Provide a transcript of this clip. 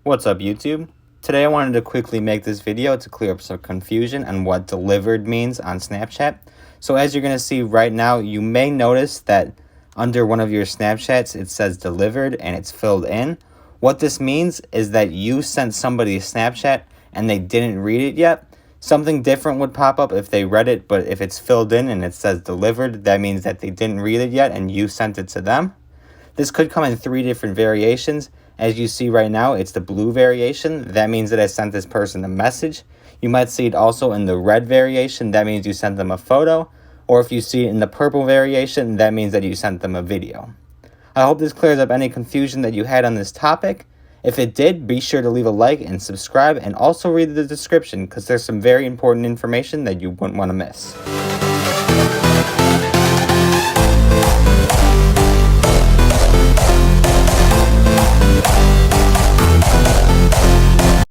What's up, YouTube? Today I wanted to quickly make this video to clear up some confusion on what delivered means on Snapchat. So as you're going to see right now, you may notice that under one of your Snapchats it says delivered and it's filled in. What this means is that you sent somebody a Snapchat and they didn't read it yet. Something different would pop up if they read it, but if it's filled in and it says delivered, that means that they didn't read it yet and you sent it to them. This could come in 3 different variations. As you see right now, it's the blue variation. That means that I sent this person a message. You might see it also in the red variation. That means you sent them a photo. Or if you see it in the purple variation, that means that you sent them a video. I hope this clears up any confusion that you had on this topic. If it did, be sure to leave a like and subscribe, and also read the description because there's some very important information that you wouldn't want to miss.